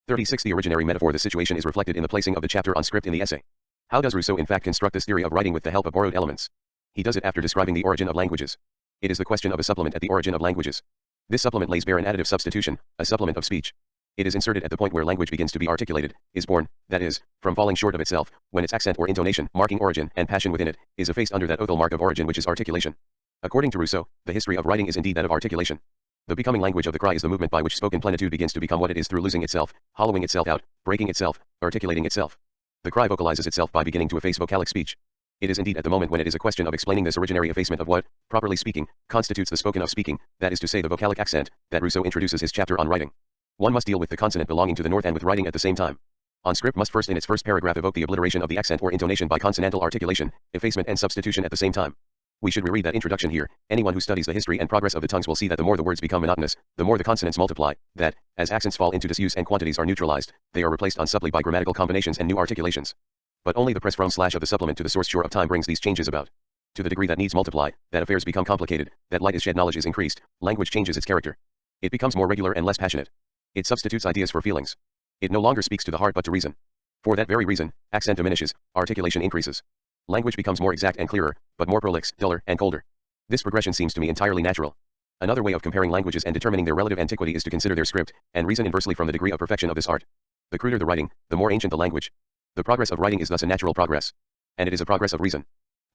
36. The originary metaphor. The situation is reflected in the placing of the chapter on script in the essay. How does Rousseau in fact construct this theory of writing with the help of borrowed elements? He does it after describing the origin of languages. It is the question of a supplement at the origin of languages. This supplement lays bare an additive substitution, a supplement of speech. It is inserted at the point where language begins to be articulated, is born, that is, from falling short of itself, when its accent or intonation, marking origin, and passion within it, is effaced under that oathal mark of origin which is articulation. According to Rousseau, the history of writing is indeed that of articulation. The becoming language of the cry is the movement by which spoken plenitude begins to become what it is through losing itself, hollowing itself out, breaking itself, articulating itself. The cry vocalizes itself by beginning to efface vocalic speech. It is indeed at the moment when it is a question of explaining this originary effacement of what, properly speaking, constitutes the spoken of speaking, that is to say the vocalic accent, that Rousseau introduces his chapter on writing. One must deal with the consonant belonging to the north and with writing at the same time. On script must first in its first paragraph evoke the obliteration of the accent or intonation by consonantal articulation, effacement and substitution at the same time. We should reread that introduction here. Anyone who studies the history and progress of the tongues will see that the more the words become monotonous, the more the consonants multiply, that, as accents fall into disuse and quantities are neutralized, they are replaced on supply by grammatical combinations and new articulations. But only the press from / of the supplement to the source shore of time brings these changes about. To the degree that needs multiply, that affairs become complicated, that light is shed, knowledge is increased, language changes its character. It becomes more regular and less passionate. It substitutes ideas for feelings. It no longer speaks to the heart but to reason. For that very reason, accent diminishes, articulation increases. Language becomes more exact and clearer, but more prolix, duller, and colder. This progression seems to me entirely natural. Another way of comparing languages and determining their relative antiquity is to consider their script, and reason inversely from the degree of perfection of this art. The cruder the writing, the more ancient the language. The progress of writing is thus a natural progress. And it is a progress of reason.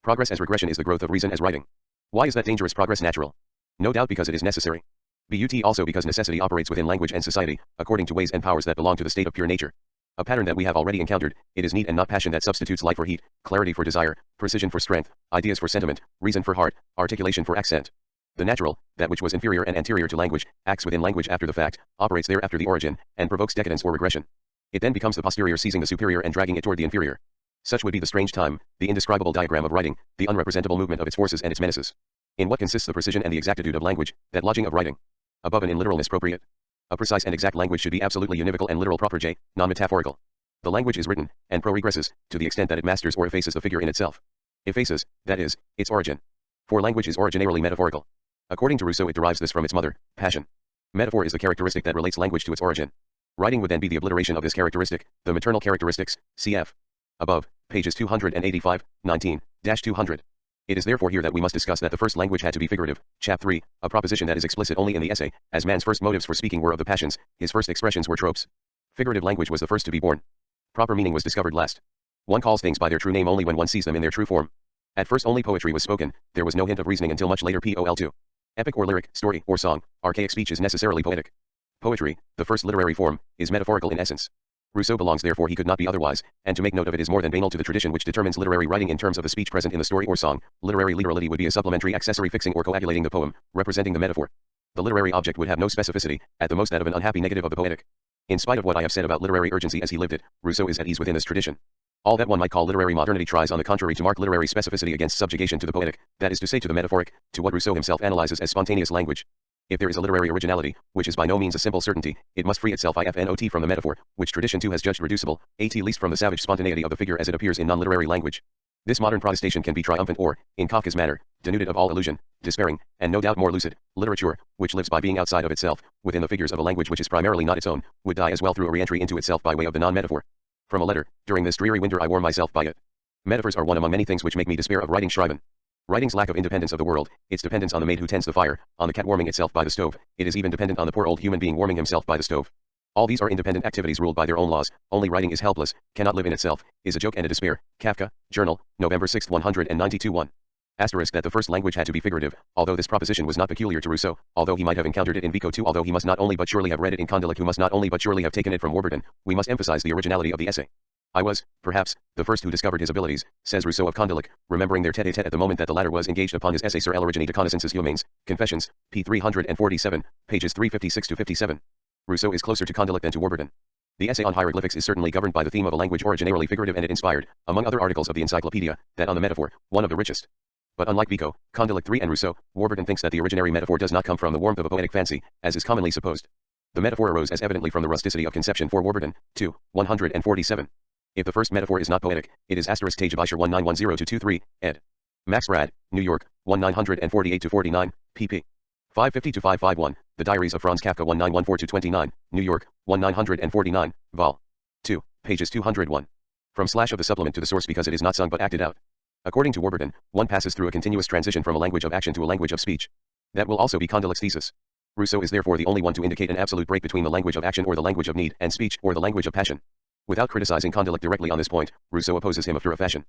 Progress as regression is the growth of reason as writing. Why is that dangerous progress natural? No doubt because it is necessary. But also because necessity operates within language and society, according to ways and powers that belong to the state of pure nature. A pattern that we have already encountered. It is need and not passion that substitutes light for heat, clarity for desire, precision for strength, ideas for sentiment, reason for heart, articulation for accent. The natural, that which was inferior and anterior to language, acts within language after the fact, operates there after the origin, and provokes decadence or regression. It then becomes the posterior seizing the superior and dragging it toward the inferior. Such would be the strange time, the indescribable diagram of writing, the unrepresentable movement of its forces and its menaces. In what consists the precision and the exactitude of language, that lodging of writing? Above and in literalness appropriate. A precise and exact language should be absolutely univocal and literal proper j, non-metaphorical. The language is written, and progresses, to the extent that it masters or effaces the figure in itself. Effaces, that is, its origin. For language is originarily metaphorical. According to Rousseau it derives this from its mother, passion. Metaphor is the characteristic that relates language to its origin. Writing would then be the obliteration of this characteristic, the maternal characteristics, cf. Above, pages 285, 19-200. It is therefore here that we must discuss that the first language had to be figurative, chap 3, a proposition that is explicit only in the essay, as man's first motives for speaking were of the passions, his first expressions were tropes. Figurative language was the first to be born. Proper meaning was discovered last. One calls things by their true name only when one sees them in their true form. At first only poetry was spoken, there was no hint of reasoning until much later pol. Epic or lyric, story, or song, archaic speech is necessarily poetic. Poetry, the first literary form, is metaphorical in essence. Rousseau belongs therefore he could not be otherwise, and to make note of it is more than banal to the tradition which determines literary writing in terms of the speech present in the story or song. Literary literality would be a supplementary accessory fixing or coagulating the poem, representing the metaphor. The literary object would have no specificity, at the most that of an unhappy negative of the poetic. In spite of what I have said about literary urgency as he lived it, Rousseau is at ease within this tradition. All that one might call literary modernity tries on the contrary to mark literary specificity against subjugation to the poetic, that is to say to the metaphoric, to what Rousseau himself analyzes as spontaneous language. If there is a literary originality, which is by no means a simple certainty, it must free itself ifnot from the metaphor, which tradition too has judged reducible, at least from the savage spontaneity of the figure as it appears in non-literary language. This modern protestation can be triumphant or, in Kafka's manner, denuded of all illusion, despairing, and no doubt more lucid. Literature, which lives by being outside of itself, within the figures of a language which is primarily not its own, would die as well through a re-entry into itself by way of the non-metaphor. From a letter, during this dreary winter I warm myself by it. Metaphors are one among many things which make me despair of writing schreiben. Writing's lack of independence of the world, its dependence on the maid who tends the fire, on the cat warming itself by the stove, it is even dependent on the poor old human being warming himself by the stove. All these are independent activities ruled by their own laws, only writing is helpless, cannot live in itself, is a joke and a despair. Kafka, Journal, November 6, 192-1. Asterisk that the first language had to be figurative, although this proposition was not peculiar to Rousseau, although he might have encountered it in Vico too, although he must not only but surely have read it in Condillac, who must not only but surely have taken it from Warburton, we must emphasize the originality of the essay. I was, perhaps, the first who discovered his abilities, says Rousseau of Condillac, remembering their tête-à-tête at the moment that the latter was engaged upon his essay sur l'origine de connaissances humaines, Confessions, p. 347, pages 356-57. Rousseau is closer to Condillac than to Warburton. The essay on hieroglyphics is certainly governed by the theme of a language originarily figurative, and it inspired, among other articles of the encyclopedia, that on the metaphor, one of the richest. But unlike Vico, Condillac 3 and Rousseau, Warburton thinks that the originary metaphor does not come from the warmth of a poetic fancy, as is commonly supposed. The metaphor arose as evidently from the rusticity of conception for Warburton, 2, 147. If the first metaphor is not poetic, it is asterisk Tage Abisher 1910-23, ed. Max Brad, New York, 1948-49, pp. 550 to 551, The Diaries of Franz Kafka 1914-29, New York, 1949, Vol. 2, pages 201. From slash of the supplement to the source because it is not sung but acted out. According to Warburton, one passes through a continuous transition from a language of action to a language of speech. That will also be Condillac's thesis. Rousseau is therefore the only one to indicate an absolute break between the language of action or the language of need and speech or the language of passion. Without criticizing Condillac directly on this point, Rousseau opposes him after a fashion.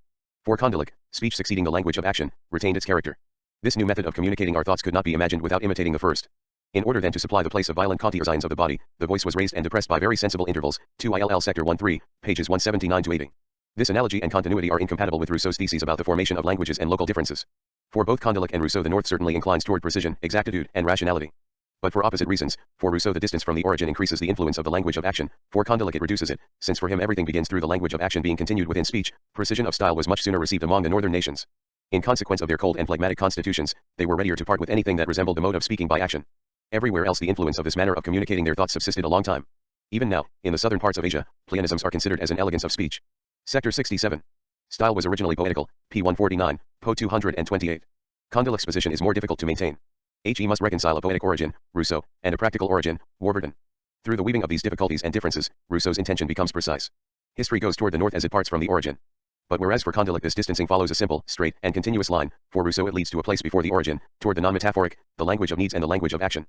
For Condillac, speech succeeding the language of action, retained its character. This new method of communicating our thoughts could not be imagined without imitating the first. In order then to supply the place of violent contours of the body, the voice was raised and depressed by very sensible intervals, 2 ILL sector 1-3, pages 179 to 80. This analogy and continuity are incompatible with Rousseau's theses about the formation of languages and local differences. For both Condillac and Rousseau the North certainly inclines toward precision, exactitude, and rationality. But for opposite reasons. For Rousseau the distance from the origin increases the influence of the language of action, for Condillac it reduces it, since for him everything begins through the language of action being continued within speech. Precision of style was much sooner received among the northern nations. In consequence of their cold and phlegmatic constitutions, they were readier to part with anything that resembled the mode of speaking by action. Everywhere else the influence of this manner of communicating their thoughts subsisted a long time. Even now, in the southern parts of Asia, pleonasms are considered as an elegance of speech. Sector 67. Style was originally poetical, p. 149, po. 228. Condillac's position is more difficult to maintain. He must reconcile a poetic origin, Rousseau, and a practical origin, Warburton. Through the weaving of these difficulties and differences, Rousseau's intention becomes precise. History goes toward the north as it parts from the origin. But whereas for Condillac this distancing follows a simple, straight, and continuous line, for Rousseau it leads to a place before the origin, toward the non-metaphoric, the language of needs and the language of action.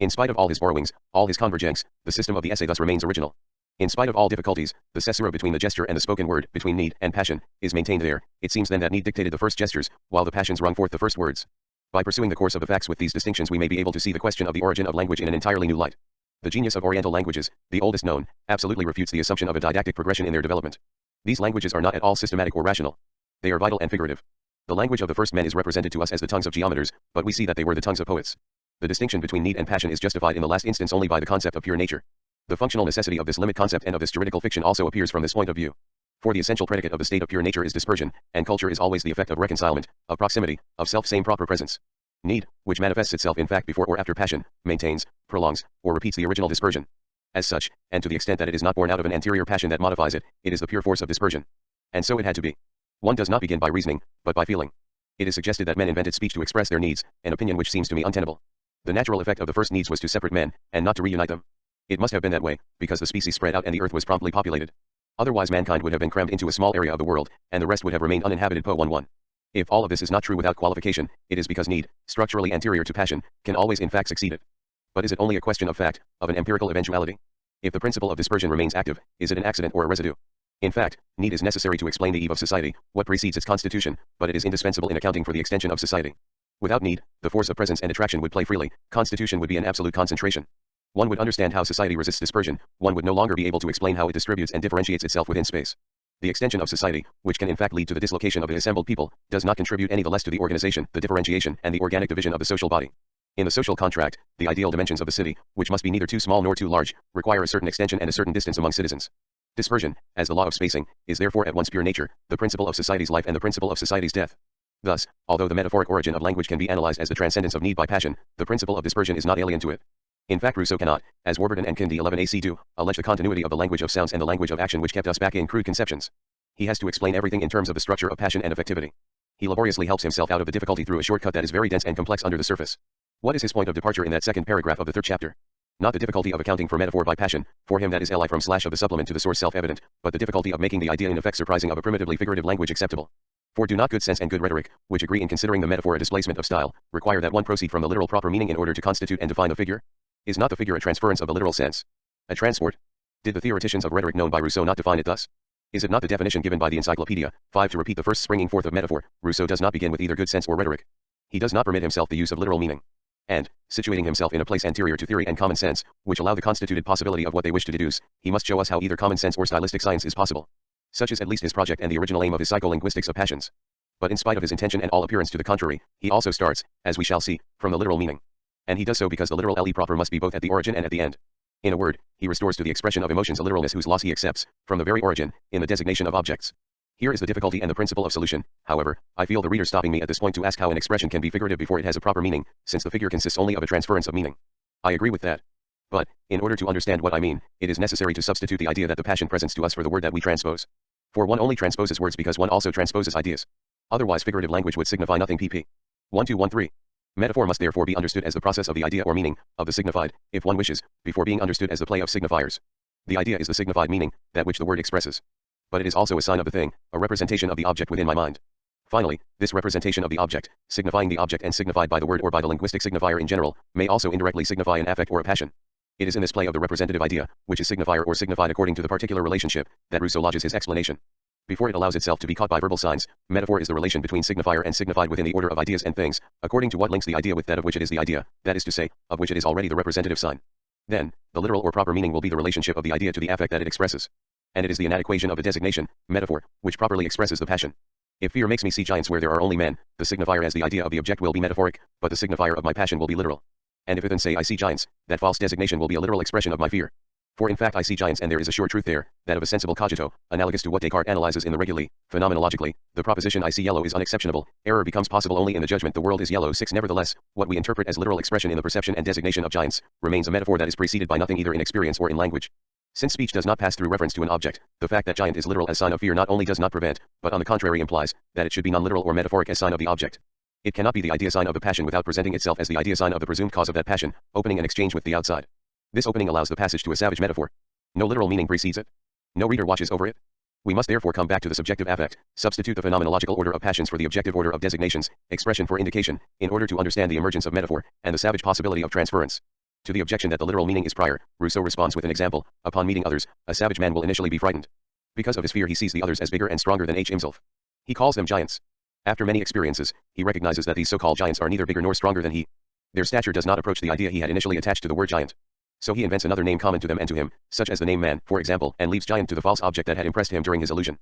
In spite of all his borrowings, all his convergence, the system of the essay thus remains original. In spite of all difficulties, the caesura between the gesture and the spoken word, between need and passion, is maintained there. It seems then that need dictated the first gestures, while the passions wrung forth the first words. By pursuing the course of the facts with these distinctions we may be able to see the question of the origin of language in an entirely new light. The genius of Oriental languages, the oldest known, absolutely refutes the assumption of a didactic progression in their development. These languages are not at all systematic or rational. They are vital and figurative. The language of the first men is represented to us as the tongues of geometers, but we see that they were the tongues of poets. The distinction between need and passion is justified in the last instance only by the concept of pure nature. The functional necessity of this limit concept and of this juridical fiction also appears from this point of view. For the essential predicate of the state of pure nature is dispersion, and culture is always the effect of reconcilement, of proximity, of self-same proper presence. Need, which manifests itself in fact before or after passion, maintains, prolongs, or repeats the original dispersion. As such, and to the extent that it is not born out of an anterior passion that modifies it, it is the pure force of dispersion. And so it had to be. One does not begin by reasoning, but by feeling. It is suggested that men invented speech to express their needs, an opinion which seems to me untenable. The natural effect of the first needs was to separate men, and not to reunite them. It must have been that way, because the species spread out and the earth was promptly populated. Otherwise mankind would have been crammed into a small area of the world, and the rest would have remained uninhabited. Po 11. If all of this is not true without qualification, it is because need, structurally anterior to passion, can always in fact succeed it. But is it only a question of fact, of an empirical eventuality? If the principle of dispersion remains active, is it an accident or a residue? In fact, need is necessary to explain the eve of society, what precedes its constitution, but it is indispensable in accounting for the extension of society. Without need, the force of presence and attraction would play freely, constitution would be an absolute concentration. One would understand how society resists dispersion, one would no longer be able to explain how it distributes and differentiates itself within space. The extension of society, which can in fact lead to the dislocation of the assembled people, does not contribute any the less to the organization, the differentiation, and the organic division of the social body. In the social contract, the ideal dimensions of the city, which must be neither too small nor too large, require a certain extension and a certain distance among citizens. Dispersion, as the law of spacing, is therefore at once pure nature, the principle of society's life and the principle of society's death. Thus, although the metaphoric origin of language can be analyzed as the transcendence of need by passion, the principle of dispersion is not alien to it. In fact Rousseau cannot, as Warburton and Kindi 11 AC do, allege the continuity of the language of sounds and the language of action which kept us back in crude conceptions. He has to explain everything in terms of the structure of passion and affectivity. He laboriously helps himself out of the difficulty through a shortcut that is very dense and complex under the surface. What is his point of departure in that second paragraph of the third chapter? Not the difficulty of accounting for metaphor by passion, for him that is li from slash of the supplement to the source self-evident, but the difficulty of making the idea in effect surprising of a primitively figurative language acceptable. For do not good sense and good rhetoric, which agree in considering the metaphor a displacement of style, require that one proceed from the literal proper meaning in order to constitute and define a figure? Is not the figure a transference of the literal sense? A transport? Did the theoreticians of rhetoric known by Rousseau not define it thus? Is it not the definition given by the Encyclopedia? 5 To repeat the first springing forth of metaphor, Rousseau does not begin with either good sense or rhetoric. He does not permit himself the use of literal meaning. And, situating himself in a place anterior to theory and common sense, which allow the constituted possibility of what they wish to deduce, he must show us how either common sense or stylistic science is possible. Such is at least his project and the original aim of his psycholinguistics of passions. But in spite of his intention and all appearance to the contrary, he also starts, as we shall see, from the literal meaning. And he does so because the literal le proper must be both at the origin and at the end. In a word, he restores to the expression of emotions a literalness whose loss he accepts, from the very origin, in the designation of objects. Here is the difficulty and the principle of solution. However, I feel the reader stopping me at this point to ask how an expression can be figurative before it has a proper meaning, since the figure consists only of a transference of meaning. I agree with that. But, in order to understand what I mean, it is necessary to substitute the idea that the passion presents to us for the word that we transpose. For one only transposes words because one also transposes ideas. Otherwise figurative language would signify nothing. pp. 1213. Metaphor must therefore be understood as the process of the idea or meaning, of the signified, if one wishes, before being understood as the play of signifiers. The idea is the signified meaning, that which the word expresses. But it is also a sign of the thing, a representation of the object within my mind. Finally, this representation of the object, signifying the object and signified by the word or by the linguistic signifier in general, may also indirectly signify an affect or a passion. It is in this play of the representative idea, which is signifier or signified according to the particular relationship, that Rousseau lodges his explanation. Before it allows itself to be caught by verbal signs, metaphor is the relation between signifier and signified within the order of ideas and things, according to what links the idea with that of which it is the idea, that is to say, of which it is already the representative sign. Then, the literal or proper meaning will be the relationship of the idea to the affect that it expresses. And it is the inadequation of a designation, metaphor, which properly expresses the passion. If fear makes me see giants where there are only men, the signifier as the idea of the object will be metaphoric, but the signifier of my passion will be literal. And if it then say I see giants, that false designation will be a literal expression of my fear. For in fact I see giants and there is a sure truth there, that of a sensible cogito, analogous to what Descartes analyzes in the reguli, phenomenologically, the proposition I see yellow is unexceptionable, error becomes possible only in the judgment the world is yellow. 6 Nevertheless, what we interpret as literal expression in the perception and designation of giants, remains a metaphor that is preceded by nothing either in experience or in language. Since speech does not pass through reference to an object, the fact that giant is literal as sign of fear not only does not prevent, but on the contrary implies, that it should be non-literal or metaphoric as sign of the object. It cannot be the idea sign of the passion without presenting itself as the idea sign of the presumed cause of that passion, opening an exchange with the outside. This opening allows the passage to a savage metaphor. No literal meaning precedes it. No reader watches over it. We must therefore come back to the subjective affect, substitute the phenomenological order of passions for the objective order of designations, expression for indication, in order to understand the emergence of metaphor, and the savage possibility of transference. To the objection that the literal meaning is prior, Rousseau responds with an example. Upon meeting others, a savage man will initially be frightened. Because of his fear he sees the others as bigger and stronger than himself. He calls them giants. After many experiences, he recognizes that these so-called giants are neither bigger nor stronger than he. Their stature does not approach the idea he had initially attached to the word giant. So he invents another name common to them and to him, such as the name man, for example, and leaves giant to the false object that had impressed him during his illusion.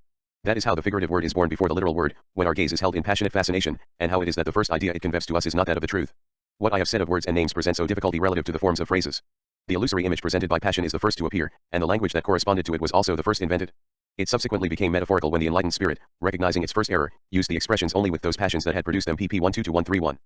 That is how the figurative word is born before the literal word, when our gaze is held in passionate fascination, and how it is that the first idea it conveys to us is not that of the truth. What I have said of words and names presents no difficulty relative to the forms of phrases. The illusory image presented by passion is the first to appear, and the language that corresponded to it was also the first invented. It subsequently became metaphorical when the enlightened spirit, recognizing its first error, used the expressions only with those passions that had produced them. pp. 122-131.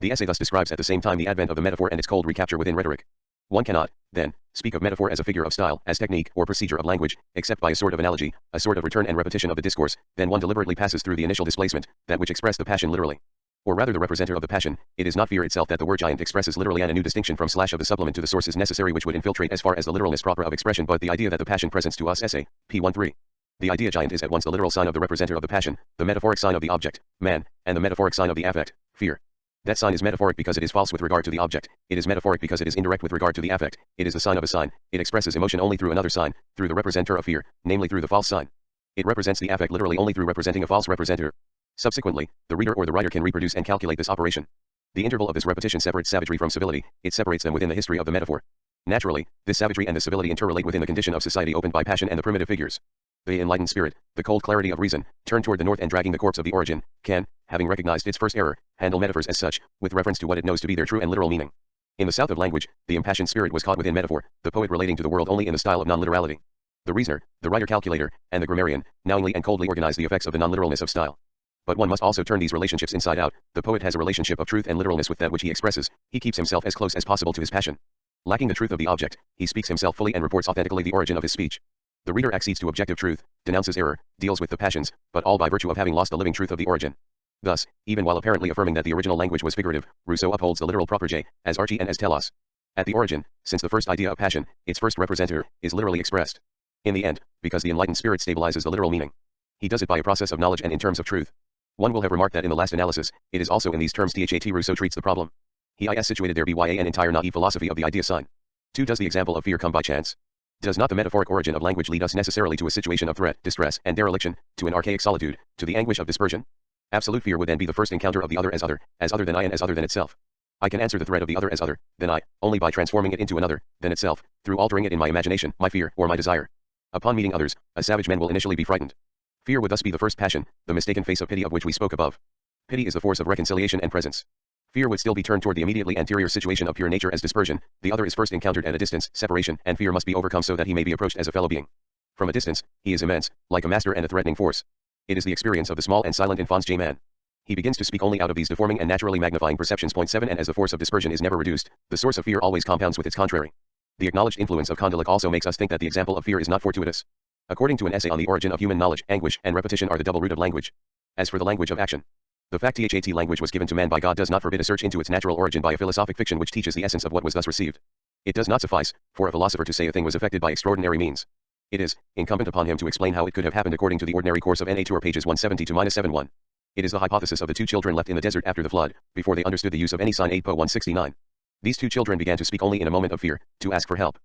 The essay thus describes at the same time the advent of the metaphor and its cold recapture within rhetoric. One cannot, then, speak of metaphor as a figure of style, as technique or procedure of language, except by a sort of analogy, a sort of return and repetition of the discourse. Then one deliberately passes through the initial displacement, that which expressed the passion literally. Or rather the representer of the passion. It is not fear itself that the word giant expresses literally, and a new distinction from slash of the supplement to the source is necessary which would infiltrate as far as the literalness proper of expression, but the idea that the passion presents to us. Essay, p. 13. The idea giant is at once the literal sign of the representer of the passion, the metaphoric sign of the object, man, and the metaphoric sign of the affect, fear. That sign is metaphoric because it is false with regard to the object. It is metaphoric because it is indirect with regard to the affect. It is the sign of a sign. It expresses emotion only through another sign, through the representer of fear, namely through the false sign. It represents the affect literally only through representing a false representer. Subsequently, the reader or the writer can reproduce and calculate this operation. The interval of this repetition separates savagery from civility. It separates them within the history of the metaphor. Naturally, this savagery and the civility interrelate within the condition of society opened by passion and the primitive figures. The enlightened spirit, the cold clarity of reason, turned toward the north and dragging the corpse of the origin, can, having recognized its first error, handle metaphors as such, with reference to what it knows to be their true and literal meaning. In the south of language, the impassioned spirit was caught within metaphor, the poet relating to the world only in the style of non-literality. The reasoner, the writer-calculator, and the grammarian, knowingly and coldly organize the effects of the non-literalness of style. But one must also turn these relationships inside out. The poet has a relationship of truth and literalness with that which he expresses. He keeps himself as close as possible to his passion. Lacking the truth of the object, he speaks himself fully and reports authentically the origin of his speech. The reader accedes to objective truth, denounces error, deals with the passions, but all by virtue of having lost the living truth of the origin. Thus, even while apparently affirming that the original language was figurative, Rousseau upholds the literal proper j, as archi and as telos. At the origin, since the first idea of passion, its first representer, is literally expressed. In the end, because the enlightened spirit stabilizes the literal meaning. He does it by a process of knowledge and in terms of truth. One will have remarked that in the last analysis, it is also in these terms that Rousseau treats the problem. He is situated there by an entire naive philosophy of the idea sign. 2. Does the example of fear come by chance? Does not the metaphoric origin of language lead us necessarily to a situation of threat, distress, and dereliction, to an archaic solitude, to the anguish of dispersion? Absolute fear would then be the first encounter of the other as other than I and as other than itself. I can answer the threat of the other as other than I, only by transforming it into another than itself, through altering it in my imagination, my fear, or my desire. Upon meeting others, a savage man will initially be frightened. Fear would thus be the first passion, the mistaken face of pity of which we spoke above. Pity is the force of reconciliation and presence. Fear would still be turned toward the immediately anterior situation of pure nature as dispersion. The other is first encountered at a distance, separation, and fear must be overcome so that he may be approached as a fellow being. From a distance, he is immense, like a master and a threatening force. It is the experience of the small and silent enfants J man. He begins to speak only out of these deforming and naturally magnifying perceptions. Point 7. And as the force of dispersion is never reduced, the source of fear always compounds with its contrary. The acknowledged influence of Condillac also makes us think that the example of fear is not fortuitous. According to an essay on the origin of human knowledge, anguish and repetition are the double root of language. As for the language of action, The fact that language was given to man by God does not forbid a search into its natural origin by a philosophic fiction which teaches the essence of what was thus received. It does not suffice for a philosopher to say a thing was effected by extraordinary means. It is incumbent upon him to explain how it could have happened according to the ordinary course of Na2 or pages 170 to -71. It is the hypothesis of the two children left in the desert after the flood, before they understood the use of any sign 8 po 169. These two children began to speak only in a moment of fear, to ask for help.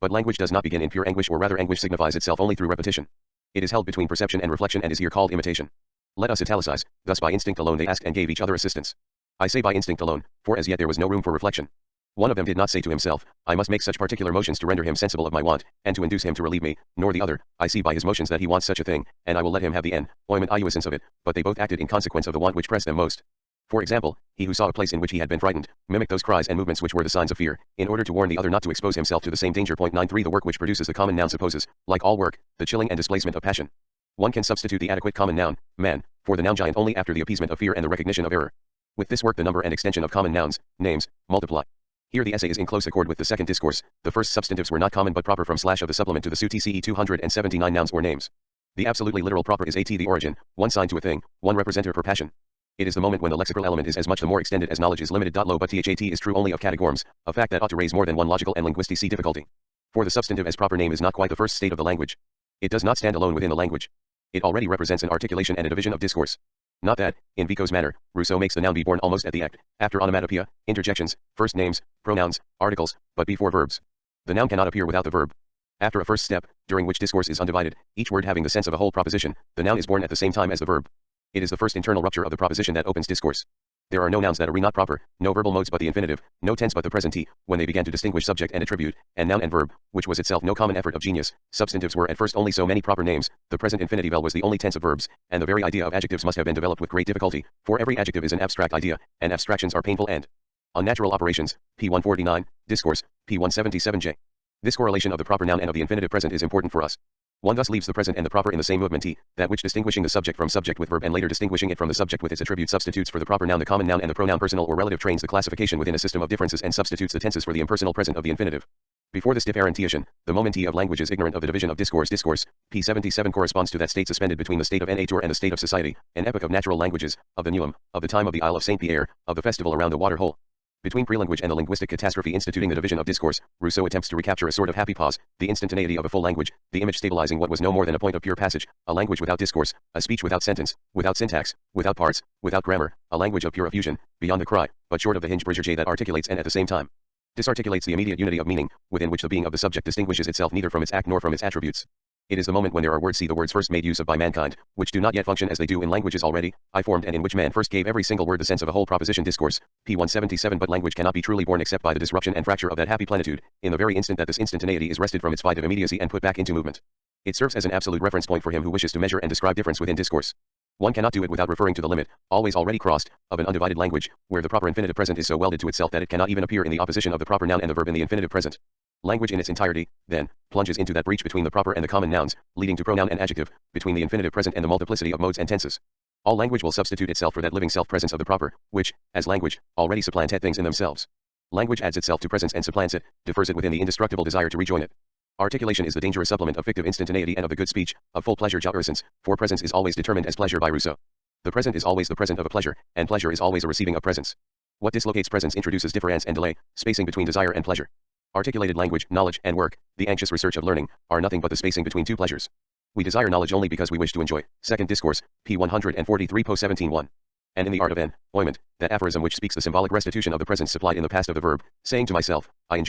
But language does not begin in pure anguish, or rather anguish signifies itself only through repetition. It is held between perception and reflection and is here called imitation. Let us italicize, thus by instinct alone they asked and gave each other assistance. I say by instinct alone, for as yet there was no room for reflection. One of them did not say to himself, I must make such particular motions to render him sensible of my want, and to induce him to relieve me, nor the other, I see by his motions that he wants such a thing, and I will let him have the ointment iuessence of it, but they both acted in consequence of the want which pressed them most. For example, he who saw a place in which he had been frightened, mimicked those cries and movements which were the signs of fear, in order to warn the other not to expose himself to the same danger. 93 The work which produces the common noun supposes, like all work, the chilling and displacement of passion. One can substitute the adequate common noun, man, for the noun giant only after the appeasement of fear and the recognition of error. With this work the number and extension of common nouns, names, multiply. Here the essay is in close accord with the second discourse. The first substantives were not common but proper from / of the supplement to the TCE 279 nouns or names. The absolutely literal proper is at the origin, one sign to a thing, one representer per passion. It is the moment when the lexical element is as much the more extended as knowledge is limited. Low but that is true only of categorms, a fact that ought to raise more than one logical and linguistic difficulty. For the substantive as proper name is not quite the first state of the language. It does not stand alone within the language. It already represents an articulation and a division of discourse. Not that, in Vico's manner, Rousseau makes the noun be born almost at the act, after onomatopoeia, interjections, first names, pronouns, articles, but before verbs. The noun cannot appear without the verb. After a first step, during which discourse is undivided, each word having the sense of a whole proposition, the noun is born at the same time as the verb. It is the first internal rupture of the proposition that opens discourse. There are no nouns that are not proper, no verbal modes but the infinitive, no tense but the present t, when they began to distinguish subject and attribute, and noun and verb, which was itself no common effort of genius. Substantives were at first only so many proper names, the present infinitive was the only tense of verbs, and the very idea of adjectives must have been developed with great difficulty, for every adjective is an abstract idea, and abstractions are painful and unnatural operations. P 149, Discourse, P 177J. This correlation of the proper noun and of the infinitive present is important for us. One thus leaves the present and the proper in the same movement t, that which distinguishing the subject from subject with verb and later distinguishing it from the subject with its attribute substitutes for the proper noun the common noun and the pronoun personal or relative trains the classification within a system of differences and substitutes the tenses for the impersonal present of the infinitive. Before this differentiation, the moment t of language is ignorant of the division of discourse. Discourse, P 77 corresponds to that state suspended between the state of nature and the state of society, an epoch of natural languages, of the Neume, of the time of the Isle of St. Pierre, of the festival around the water hole. Between prelanguage and the linguistic catastrophe instituting the division of discourse, Rousseau attempts to recapture a sort of happy pause, the instantaneity of a full language, the image stabilizing what was no more than a point of pure passage, a language without discourse, a speech without sentence, without syntax, without parts, without grammar, a language of pure effusion, beyond the cry, but short of the hinge bridger that articulates and at the same time disarticulates the immediate unity of meaning, within which the being of the subject distinguishes itself neither from its act nor from its attributes. It is the moment when there are words, see the words first made use of by mankind, which do not yet function as they do in languages already formed and in which man first gave every single word the sense of a whole proposition. Discourse, P 177 But language cannot be truly born except by the disruption and fracture of that happy plenitude, in the very instant that this instantaneity is wrested from its fight of immediacy and put back into movement. It serves as an absolute reference point for him who wishes to measure and describe difference within discourse. One cannot do it without referring to the limit, always already crossed, of an undivided language, where the proper infinitive present is so welded to itself that it cannot even appear in the opposition of the proper noun and the verb in the infinitive present. Language in its entirety, then, plunges into that breach between the proper and the common nouns, leading to pronoun and adjective, between the infinitive present and the multiplicity of modes and tenses. All language will substitute itself for that living self-presence of the proper, which, as language, already supplanted things in themselves. Language adds itself to presence and supplants it, differs it within the indestructible desire to rejoin it. Articulation is the dangerous supplement of fictive instantaneity and of the good speech, of full pleasure jouissance, for presence is always determined as pleasure by Rousseau. The present is always the present of a pleasure, and pleasure is always a receiving of presence. What dislocates presence introduces difference and delay, spacing between desire and pleasure. Articulated language, knowledge, and work, the anxious research of learning, are nothing but the spacing between two pleasures. We desire knowledge only because we wish to enjoy. Second Discourse, P 143 Po 17:1. And in the art of ointment, that aphorism which speaks the symbolic restitution of the present supplied in the past of the verb, saying to myself, I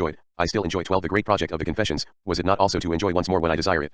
still enjoy 12 The great project of the Confessions, was it not also to enjoy once more when I desire it?